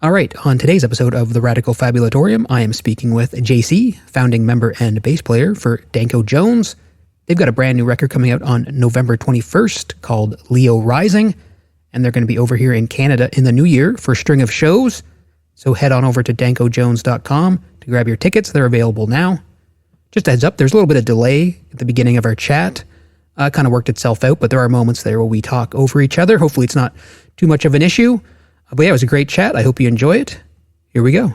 All right, on today's episode of the Radical Fabulatorium, I am speaking with JC, founding member and bass player for Danko Jones. They've got a brand new record coming out on November 21st called Leo Rising, and they're going to be over here in Canada in the new year for a string of shows. So head on over to dankojones.com to grab your tickets. They're available now. Just a heads up, there's a little bit of delay at the beginning of our chat. Kind of worked itself out, but there are moments there where we talk over each other. Hopefully it's not too much of an issue. But yeah, it was a great chat. I hope you enjoy it. Here we go. All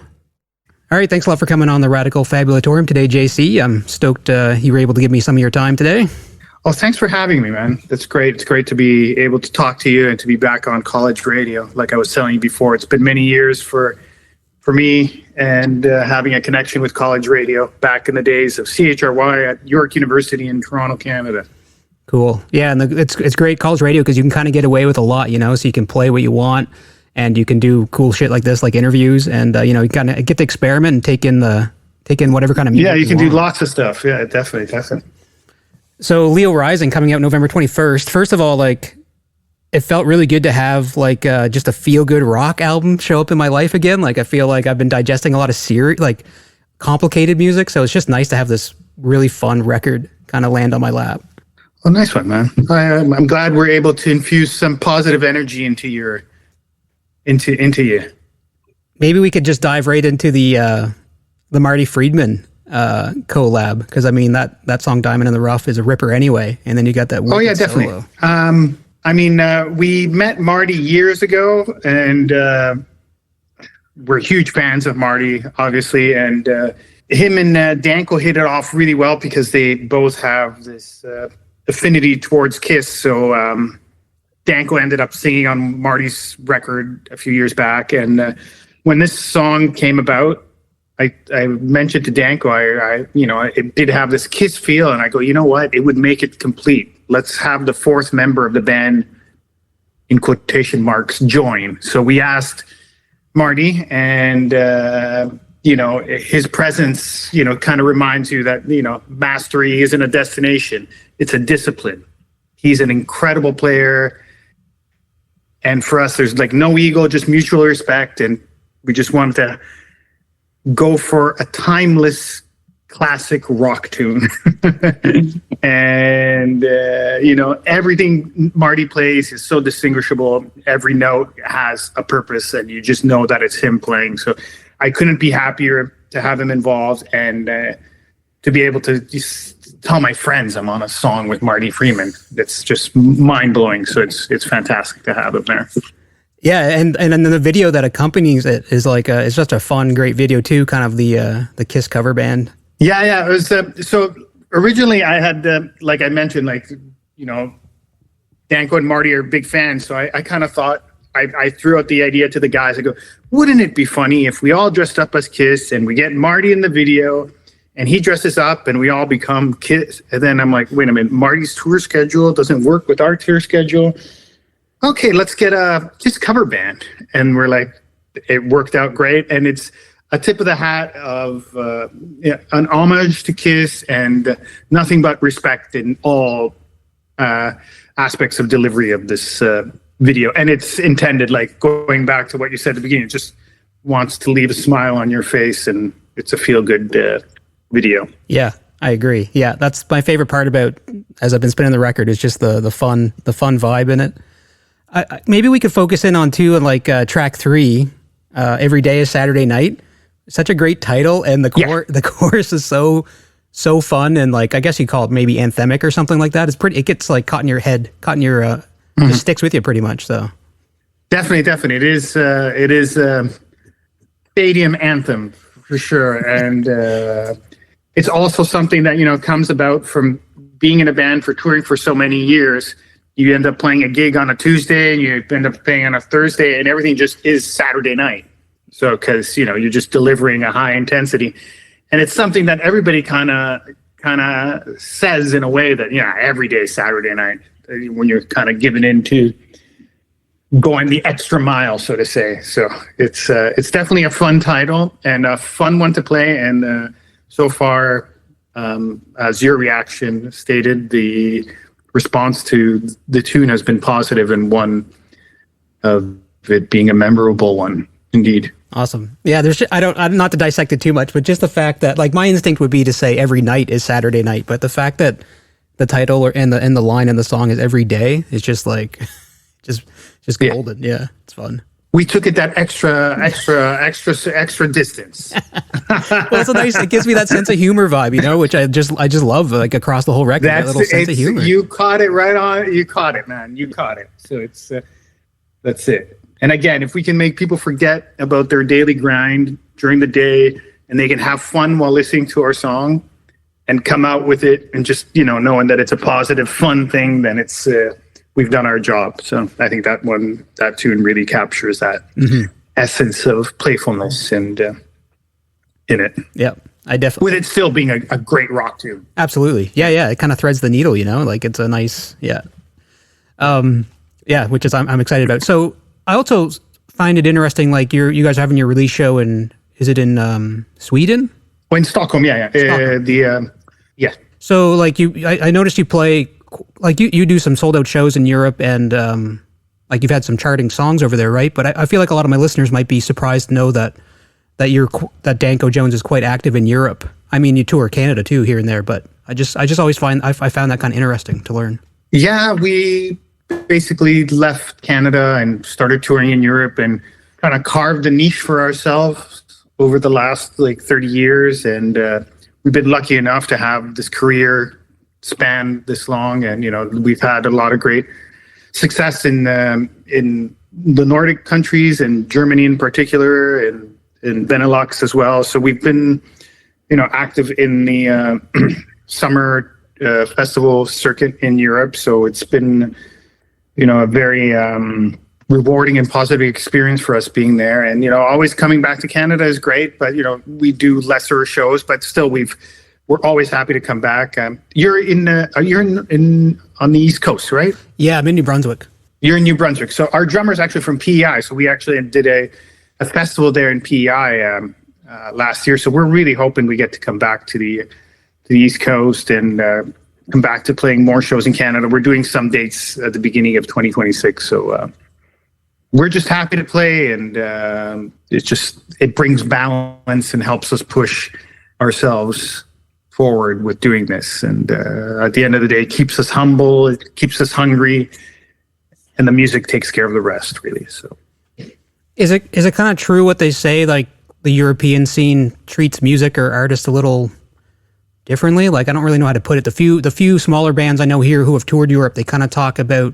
right, thanks a lot for coming on the Radical Fabulatorium today, JC. I'm stoked you were able to give me some of your time today. Oh, thanks for having me, man. That's great. It's great to be able to talk to you and to be back on college radio. Like I was telling you before, it's been many years for me and having a connection with college radio back in the days of CHRY at York University in Toronto, Canada. Cool. Yeah, and it's great college radio because you can kind of get away with a lot, you know, so you can play what you want. And you can do cool shit like this, like interviews, and you kind of get to experiment and take in whatever kind of music. Yeah, you can do lots of stuff. Yeah, definitely. So Leo Rising coming out November 21st. First of all, like, it felt really good to have like just a feel good rock album show up in my life again. Like, I feel like I've been digesting a lot of complicated music, so it's just nice to have this really fun record kind of land on my lap. Oh, nice one, man. I'm glad we're able to infuse some positive energy into you. Maybe we could just dive right into the Marty Friedman collab, because I mean that song "Diamond in the Rough" is a ripper anyway, and then you got that. Oh yeah, definitely. We met Marty years ago, and we're huge fans of Marty, obviously, and him and Danko hit it off really well because they both have this affinity towards Kiss. So. Danko ended up singing on Marty's record a few years back, and when this song came about, I mentioned to Danko, it did have this Kiss feel, and I go, you know what, it would make it complete. Let's have the fourth member of the band, in quotation marks, join. So we asked Marty, and his presence, kind of reminds you that mastery isn't a destination; it's a discipline. He's an incredible player. And for us, there's like no ego, just mutual respect. And we just wanted to go for a timeless classic rock tune. And, everything Marty plays is so distinguishable. Every note has a purpose and you just know that it's him playing. So I couldn't be happier to have him involved and to be able to just tell my friends I'm on a song with Marty Friedman. It's just mind blowing. So it's fantastic to have him there. Yeah, and then the video that accompanies it is like it's just a fun, great video too. Kind of the Kiss cover band. Yeah. It was so originally I had like I mentioned, Danko and Marty are big fans. So I kind of thought I threw out the idea to the guys. I go, wouldn't it be funny if we all dressed up as Kiss and we get Marty in the video? And he dresses up and we all become Kiss. And then I'm like, wait a minute, Marty's tour schedule doesn't work with our tour schedule. Okay, let's get a Kiss cover band. And we're like, it worked out great. And it's a tip of the hat of an homage to Kiss and nothing but respect in all aspects of delivery of this video. And it's intended, like going back to what you said at the beginning, it just wants to leave a smile on your face and it's a feel-good video. Yeah, I agree. Yeah, that's my favorite part about, as I've been spinning the record, is just the fun vibe in it. Maybe we could focus in on too, and like track 3, "Every Day is Saturday Night." Such a great title, and the chorus is so fun, and like I guess you call it maybe anthemic or something like that. It gets like caught in your head, just sticks with you pretty much. So definitely, it is stadium anthem for sure, and. It's also something that, comes about from being in a band for touring for so many years. You end up playing a gig on a Tuesday and you end up playing on a Thursday and everything just is Saturday night. So, because, you're just delivering a high intensity. And it's something that everybody kind of says in a way that, every day is Saturday night when you're kind of giving into going the extra mile, so to say. So it's definitely a fun title and a fun one to play. And, so far, as your reaction stated, the response to the tune has been positive and one of it being a memorable one. Indeed. Awesome. Yeah, I'm not to dissect it too much, but just the fact that, like, my instinct would be to say every night is Saturday night, but the fact that the title or and the line in the song is every day is just like just golden. Yeah, it's fun. We took it that extra distance. Well, it's nice. It gives me that sense of humor vibe, which I just love, like, across the whole record. That little sense of humor. You caught it right on. You caught it, man. You caught it. So it's that's it. And again, if we can make people forget about their daily grind during the day, and they can have fun while listening to our song, and come out with it, and just knowing that it's a positive, fun thing, then it's we've done our job. So I think that tune really captures that essence of playfulness and in it. Yeah, I definitely. With it still being a great rock tune. Absolutely. Yeah. It kind of threads the needle, like it's a nice, which is I'm excited about. So I also find it interesting, like you guys are having your release show is it in Sweden? Well, in Stockholm, yeah. Stockholm. So like I noticed you play, like you do some sold out shows in Europe, and like you've had some charting songs over there, right? But I feel like a lot of my listeners might be surprised to know that Danko Jones is quite active in Europe. I mean, you tour Canada too, here and there, but I just always found that kind of interesting to learn. Yeah, we basically left Canada and started touring in Europe and kind of carved a niche for ourselves over the last 30 years. And we've been lucky enough to have this career span this long. And, we've had a lot of great success in the Nordic countries, and Germany in particular, and in Benelux as well. So we've been, active in the summer festival circuit in Europe. So it's been a very rewarding and positive experience for us being there. And, always coming back to Canada is great, but, we do lesser shows, but still we're always happy to come back. You're on the East Coast, right? Yeah, I'm in New Brunswick. You're in New Brunswick. So our drummer's actually from PEI. So we actually did a festival there in PEI last year. So we're really hoping we get to come back to the East Coast and come back to playing more shows in Canada. We're doing some dates at the beginning of 2026. So we're just happy to play, and it brings balance and helps us push ourselves forward with doing this. And at the end of the day, it keeps us humble, it keeps us hungry, and the music takes care of the rest, really. So is it kind of true what they say, like the European scene treats music or artists a little differently? Like, I don't really know how to put it. The few smaller bands I know here who have toured Europe, they kind of talk about,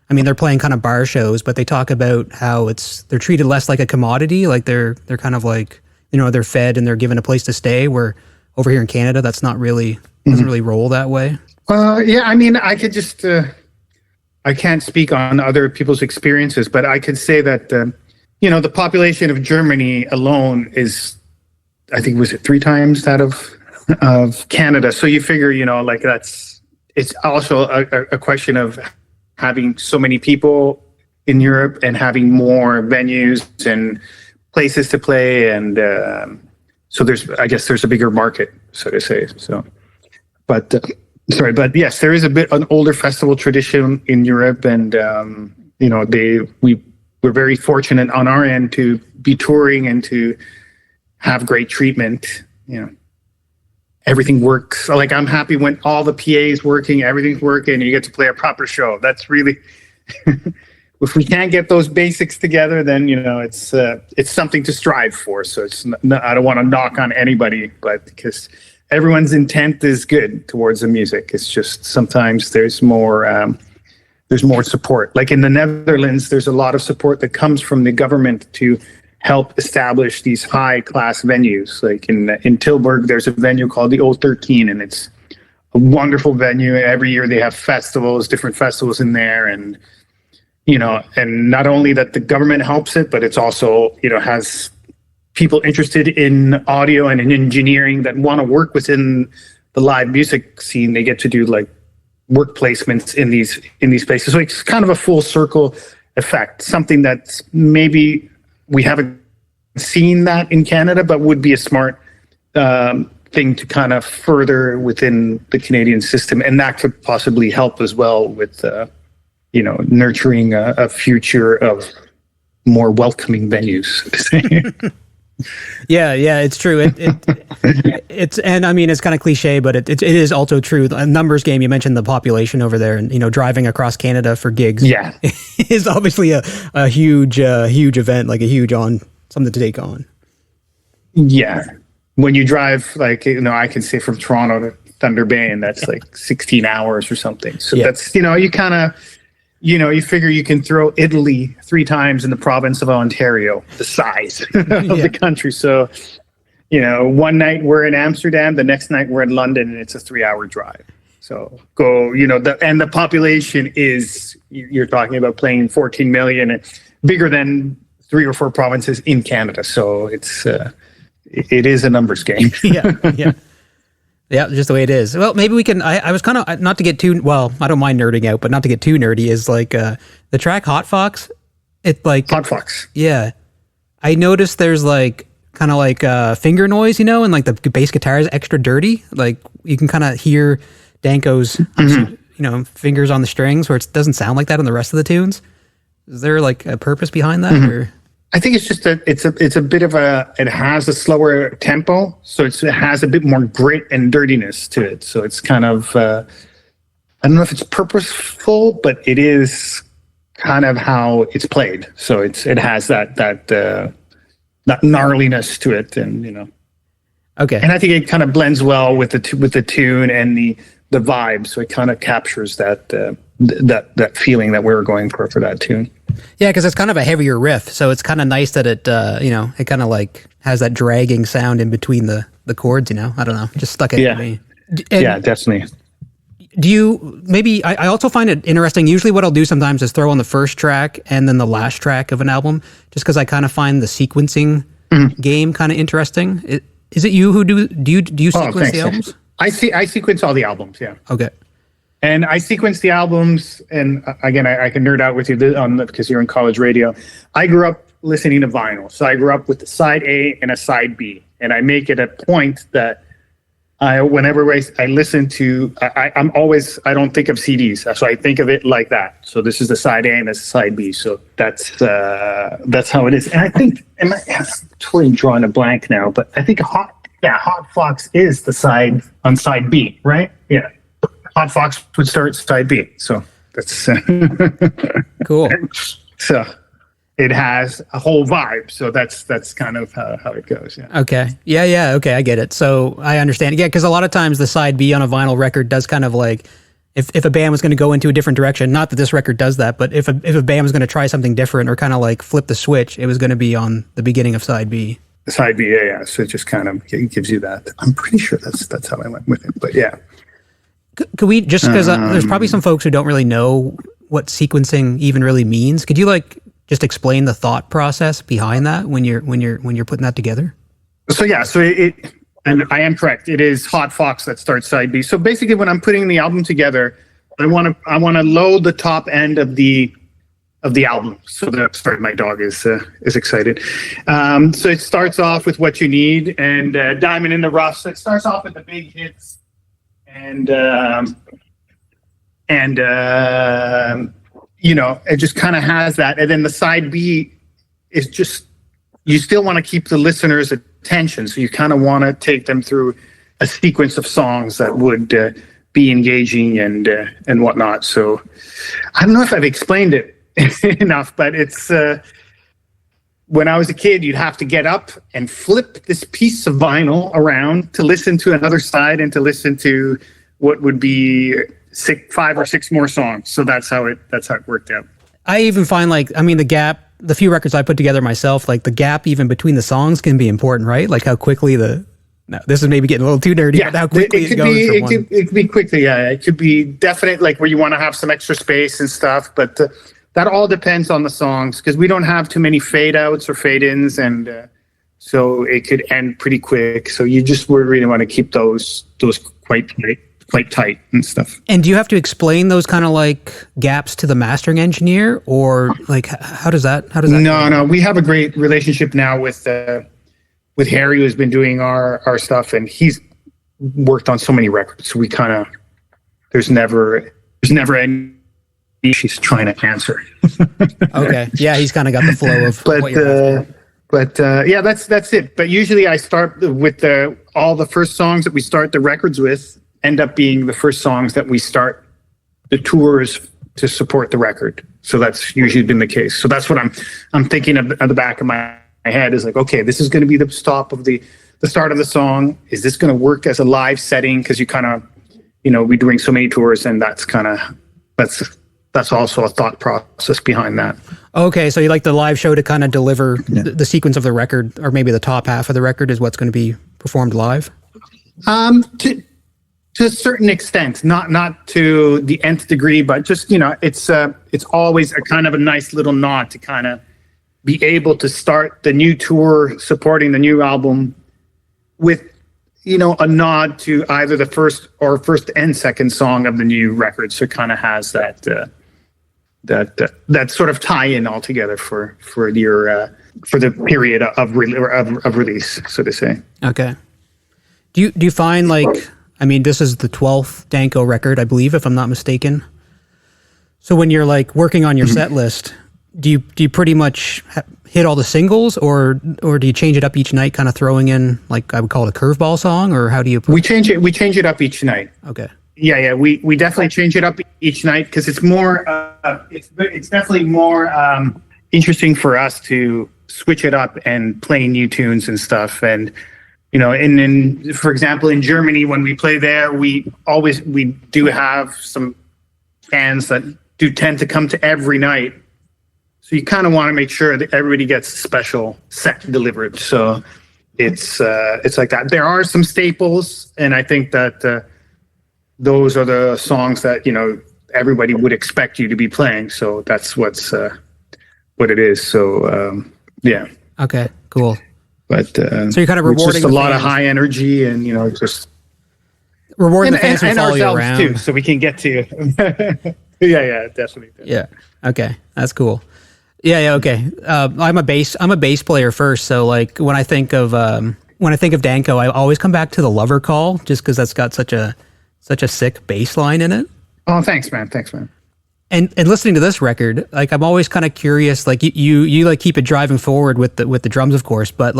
I mean, they're playing kind of bar shows, but they talk about how they're treated less like a commodity. Like they're kind of like, they're fed and they're given a place to stay, where over here in Canada, that's not really, doesn't really roll that way. Yeah, I mean, I could just, I can't speak on other people's experiences, but I could say that, the population of Germany alone is, I think, was it 3 times that of Canada. So you figure, it's also a question of having so many people in Europe and having more venues and places to play. And so there's a bigger market, so to say. So, but yes, there is an older festival tradition in Europe. And, we're very fortunate on our end to be touring and to have great treatment. Everything works. Like, I'm happy when all the PA's working, everything's working, and you get to play a proper show. That's really, if we can't get those basics together, then, it's something to strive for. So I don't want to knock on anybody, but because everyone's intent is good towards the music. It's just sometimes there's more support. Like in the Netherlands, there's a lot of support that comes from the government to help establish these high-class venues. Like in Tilburg, there's a venue called the O13, and it's a wonderful venue. Every year they have different festivals in there, and and not only that the government helps it, but it's also has people interested in audio and in engineering that want to work within the live music scene. They get to do like work placements in these places. So it's kind of a full circle effect. Something that maybe we haven't seen that in Canada, but would be a smart thing to kind of further within the Canadian system. And that could possibly help as well with, nurturing a future of more welcoming venues. Yeah, it's true. It's and I mean it's kind of cliche, but it is also true. A numbers game. You mentioned the population over there, and driving across Canada for gigs. Yeah, is obviously a huge event, like a huge something to take on. Yeah, when you drive, like I can say from Toronto to Thunder Bay, and that's like 16 hours or something. So that's you kind of. You figure you can throw Italy 3 times in the province of Ontario, the size of the country. So, one night we're in Amsterdam, the next night we're in London, and it's a 3-hour drive. So go, and the population is, you're talking about playing 14 million, and bigger than 3 or 4 provinces in Canada. So it is a numbers game. Yeah. Yeah, just the way it is. Well, maybe we can. I was kind of not to get too. Well, I don't mind nerding out, but not to get too nerdy. Is like the track "Hot Fox." It's like Hot Fox. Yeah, I noticed there's like kind of like finger noise, and like the bass guitar is extra dirty. Like you can kind of hear Danko's, fingers on the strings, where it doesn't sound like that on the rest of the tunes. Is there like a purpose behind that, or? I think it's just it's a bit of it has a slower tempo, so it has a bit more grit and dirtiness to it. So it's kind of, I don't know if it's purposeful, but it is kind of how it's played. So it has that gnarliness to it, and Okay. And I think it kind of blends well with the tune and the vibe. So it kind of captures that feeling that we were going for that tune. Yeah, because it's kind of a heavier riff, so it's kind of nice that it, it kind of like has that dragging sound in between the chords. I don't know, just stuck it to me. Yeah, definitely. Do you maybe? I also find it interesting. Usually, what I'll do sometimes is throw on the first track and then the last track of an album, just because I kind of find the sequencing game kind of interesting. Is it you who do you sequence the albums? I sequence all the albums. Yeah. Okay. And I sequence the albums, and again, I can nerd out with you because you're in college radio. I grew up listening to vinyl, so I grew up with a side A and a side B, and I make it a point that whenever I listen to, I don't think of CDs, so I think of it like that. So this is the side A and this is side B. So that's how it is. And I think, I'm totally drawing a blank now, but I think Hot Fox is the side on side B, right? Yeah. Hot Fox would start side B, so that's cool. So it has a whole vibe, so that's kind of how it goes. Yeah. Okay. Yeah. Okay, I get it. So I understand. Yeah, because a lot of times the side B on a vinyl record does kind of like if a band was going to go into a different direction. Not that this record does that, but if a band was going to try something different or kind of like flip the switch, it was going to be on the beginning of side B. Side B, yeah. So it just kind of gives you that. I'm pretty sure that's how I went with it, but yeah. Could we, just because there's probably some folks who don't really know what sequencing even really means, could you like just explain the thought process behind that when you're putting that together? So and I am correct. It is Hot Fox that starts side B. So basically, when I'm putting the album together, I want to load the top end of the album. So sorry, my dog is excited. So it starts off with what you need, and Diamond in the Rough. So it starts off with the big hits. And it just kind of has that. And then the side B is just, you still want to keep the listener's attention. So you kind of want to take them through a sequence of songs that would be engaging and whatnot. So I don't know if I've explained it enough, but it's, when I was a kid, you'd have to get up and flip this piece of vinyl around to listen to another side and to listen to what would be 5 or 6 more songs. So that's how it worked out. I even find the few records I put together myself, like the gap even between the songs can be important, right? Like how quickly this is maybe getting a little too nerdy, but how quickly it goes. It could be quickly, yeah. It could be definite, like where you want to have some extra space and stuff, but that all depends on the songs because we don't have too many fade outs or fade ins, and so it could end pretty quick. So you just really want to keep those quite tight and stuff. And do you have to explain those kind of like gaps to the mastering engineer, or like how does that? No, we have a great relationship now with Harry, who's been doing our stuff, and he's worked on so many records. So we kind of there's never any she's trying to answer. Okay. Yeah, he's kind of got the flow of what you're after. Yeah, that's it. But usually I start with all the first songs that we start the records with end up being the first songs that we start the tours to support the record. So that's usually been the case. So that's what I'm thinking of at the back of my head is like, okay, this is going to be the stop of the start of the song. Is this going to work as a live setting? Because you kind of, we're doing so many tours, and that's also a thought process behind that. Okay, so you like the live show to kind of deliver the sequence of the record, or maybe the top half of the record is what's going to be performed live? To a certain extent, not to the nth degree, but just, it's always a kind of a nice little nod to kind of be able to start the new tour supporting the new album with, a nod to either the first and second song of the new record. So it kind of has that sort of tie-in altogether for the period of release, so to say. Okay. Do you find this is the 12th Danko record, I believe, if I'm not mistaken. So when you're working on your set list, do you pretty much hit all the singles, or do you change it up each night, kind of throwing in I would call it a curveball song, or how do you? We change it up each night. Okay. Yeah. We definitely change it up each night because it's more. It's definitely more interesting for us to switch it up and play new tunes and stuff. And for example, in Germany, when we play there, we do have some fans that do tend to come to every night. So you kind of want to make sure that everybody gets a special set delivered. So it's like that. There are some staples, and I think that those are the songs that everybody would expect you to be playing. So that's what it is. So yeah. Okay. Cool. But so you're kind of rewarding just a lot of high energy, and just rewarding the fans who follow you around too, so we can get to yeah, definitely. Yeah. Okay, that's cool. Yeah. Okay. I'm a bass player first, so when I think of Danko, I always come back to the Lover Call, just because that's got such a sick bass line in it. Oh, thanks, man. And listening to this record, I'm always kind of curious. You keep it driving forward with the drums, of course. But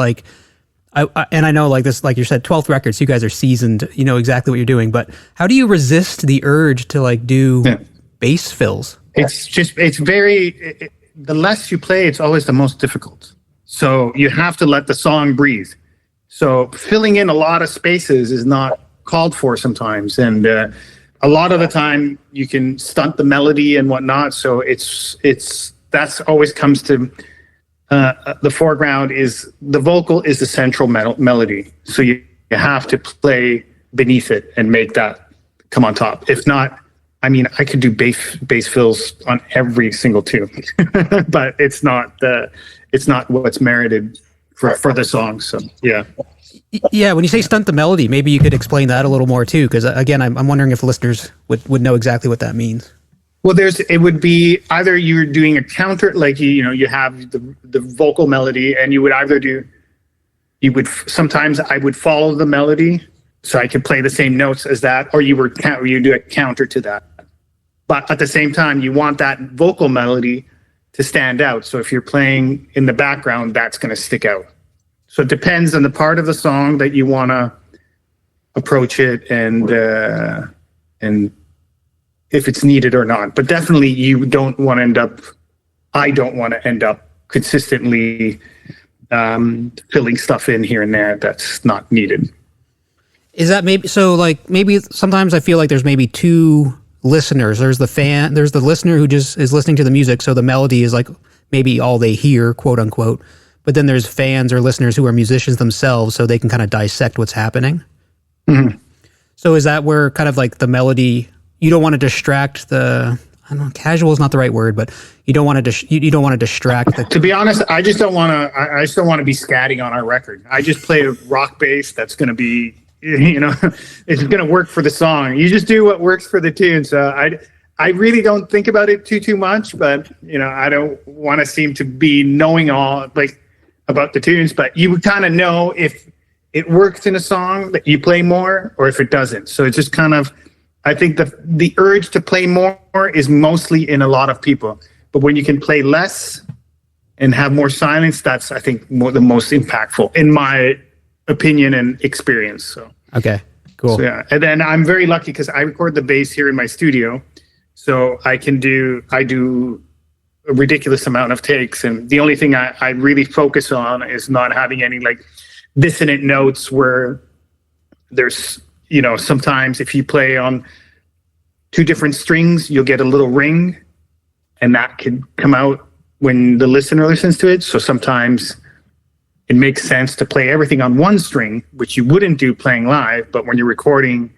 I know this, like you said, 12th record, so you guys are seasoned. You know exactly what you're doing. But how do you resist the urge to do bass fills? It's very. The less you play, it's always the most difficult. So you have to let the song breathe. So filling in a lot of spaces is not called for sometimes, and a lot of the time you can stunt the melody and whatnot. So that's always comes to the foreground. Is the vocal is the central melody. So you have to play beneath it and make that come on top. If not, I could do bass fills on every single tune, but it's not what's merited for the song. So yeah. Yeah, when you say stunt the melody, maybe you could explain that a little more too, because again, I'm wondering if listeners would know exactly what that means. Well, it would be either you're doing a counter, you have the vocal melody, and sometimes I would follow the melody, so I could play the same notes as that, or you do a counter to that. But at the same time, you want that vocal melody to stand out. So if you're playing in the background, that's going to stick out. So it depends on the part of the song that you want to approach it, and if it's needed or not. But definitely I don't want to end up consistently filling stuff in here and there that's not needed. Is that maybe sometimes I feel like there's maybe two listeners. There's the listener who just is listening to the music, so the melody is maybe all they hear, quote unquote. But then there's fans or listeners who are musicians themselves, so they can kind of dissect what's happening. Mm-hmm. So is that where kind of the melody, you don't want to distract casual is not the right word, but you don't want to distract. To be honest, I just don't want to be scatting on our record. I just play a rock bass that's going to be, it's going to work for the song. You just do what works for the tune. So I really don't think about it too much, but I don't want to seem to be knowing all about the tunes, but you would kind of know if it works in a song that you play more or if it doesn't. So it's just kind of I think the urge to play more is mostly in a lot of people. But when you can play less and have more silence, that's, I think, the most impactful in my opinion and experience. So okay, cool. So, yeah, and then I'm very lucky because I record the bass here in my studio, so I do a ridiculous amount of takes, and the only thing I really focus on is not having any like dissonant notes where there's, you know, sometimes if you play on two different strings, you'll get a little ring, and that can come out when the listener listens to it. So sometimes it makes sense to play everything on one string, which you wouldn't do playing live, but when you're recording,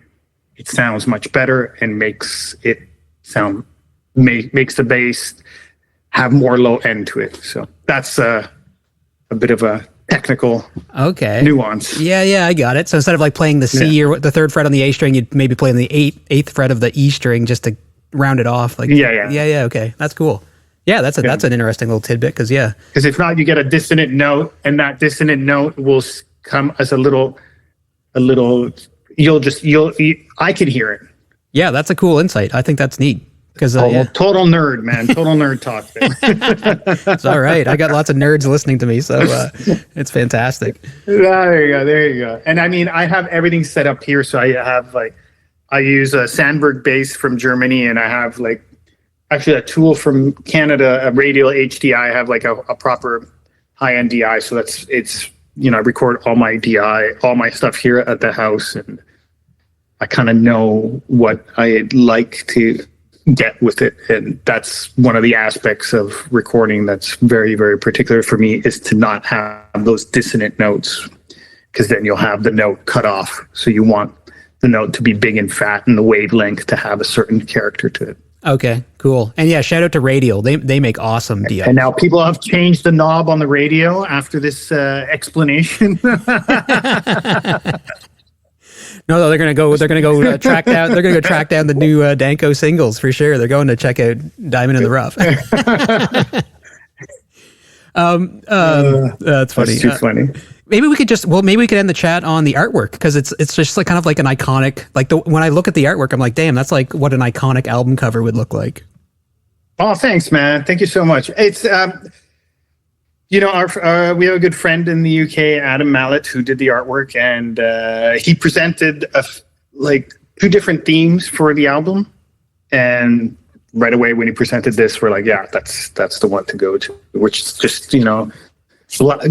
it sounds much better and makes the bass have more low end to it. So that's a bit of a technical nuance. Yeah, I got it. So instead of like playing the C or the third fret on the A string, you'd maybe play on the eighth fret of the E string just to round it off. Like yeah. Okay, that's cool. Yeah, that's an interesting little tidbit because if not, you get a dissonant note, and that dissonant note will come as a little. I can hear it. Yeah, that's a cool insight. I think that's neat. Because total nerd, man. Total nerd talk. It's all right. I got lots of nerds listening to me, so it's fantastic. There you go. And I mean, I have everything set up here. So I use a Sandberg bass from Germany, and I have like actually a tool from Canada, a Radial HDI. I have like a proper high-end DI. So I record all my DI, all my stuff here at the house, and I kind of know what I like to get with it. And that's one of the aspects of recording that's very, very particular for me, is to not have those dissonant notes, because then you'll have the note cut off. So you want the note to be big and fat and the wavelength to have a certain character to it. Okay, cool. And yeah, shout out to Radial. They make awesome DI. And now people have changed the knob on the radio after this explanation. No, they're gonna go track down. They're gonna go track down the new Danko singles for sure. They're going to check out Diamond in the Rough. That's funny. That's too funny. Maybe we could end the chat on the artwork, because it's just like kind of like an iconic. Like when I look at the artwork, I'm like, damn, that's like what an iconic album cover would look like. Oh, thanks, man. Thank you so much. It's we have a good friend in the UK, Adam Mallet, who did the artwork, and he presented two different themes for the album. And right away when he presented this, we're like, yeah, that's the one to go to, which is just,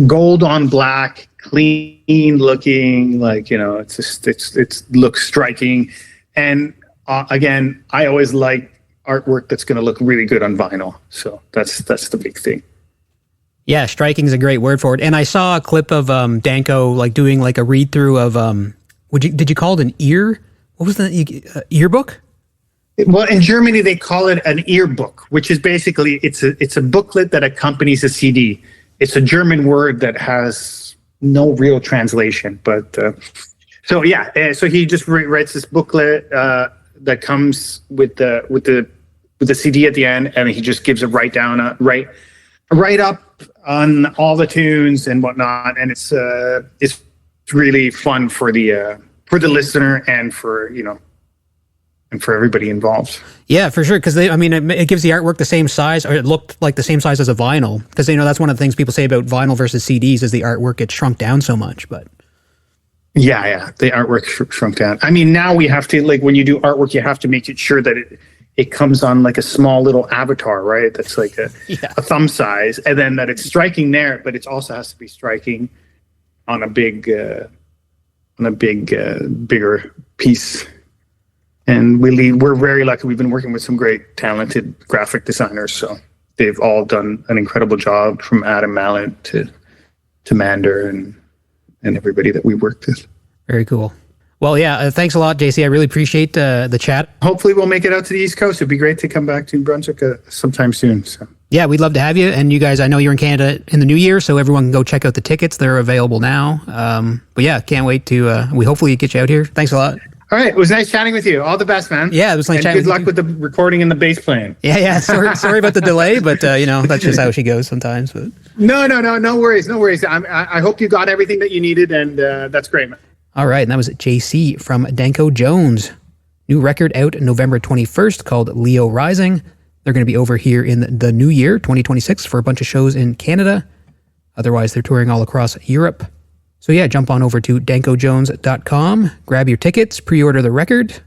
gold on black, clean looking, it looks striking. And again, I always like artwork that's going to look really good on vinyl. So that's the big thing. Yeah, striking is a great word for it. And I saw a clip of Danko doing a read through of did you call it an ear? What was that yearbook? Well, in Germany they call it an earbook, which is basically it's a booklet that accompanies a CD. It's a German word that has no real translation, but so he just writes this booklet that comes with the CD at the end, and he just gives a write up on all the tunes and whatnot, and it's really fun for the listener and for everybody involved. Yeah, for sure, because it gives the artwork the same size, or it looked like the same size as a vinyl, because that's one of the things people say about vinyl versus CDs is the artwork gets shrunk down so much. But yeah, the artwork shrunk down. I mean, now we have to, when you do artwork, you have to make it sure that it comes on a small little avatar, right? That's a thumb size, and then that it's striking there, but it also has to be striking on a bigger piece. And we're very lucky. We've been working with some great, talented graphic designers, so they've all done an incredible job, from Adam Mallet to Mander and everybody that we worked with. Very cool. Well, yeah, thanks a lot, JC. I really appreciate the chat. Hopefully we'll make it out to the East Coast. It'd be great to come back to New Brunswick sometime soon. So. Yeah, we'd love to have you. And you guys, I know you're in Canada in the new year, so everyone can go check out the tickets. They're available now. But yeah, can't wait to, we hopefully get you out here. Thanks a lot. All right. It was nice chatting with you. All the best, man. Yeah, it was nice chatting with you. Good luck with the recording and the bass playing. Yeah. Sorry about the delay, but that's just how she goes sometimes. But No worries. I hope you got everything that you needed, and that's great, man. All right, and that was JC from Danko Jones. New record out November 21st called Leo Rising. They're going to be over here in the new year, 2026, for a bunch of shows in Canada. Otherwise, they're touring all across Europe. So yeah, jump on over to dankojones.com, grab your tickets, pre-order the record.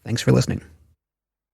Thanks for listening.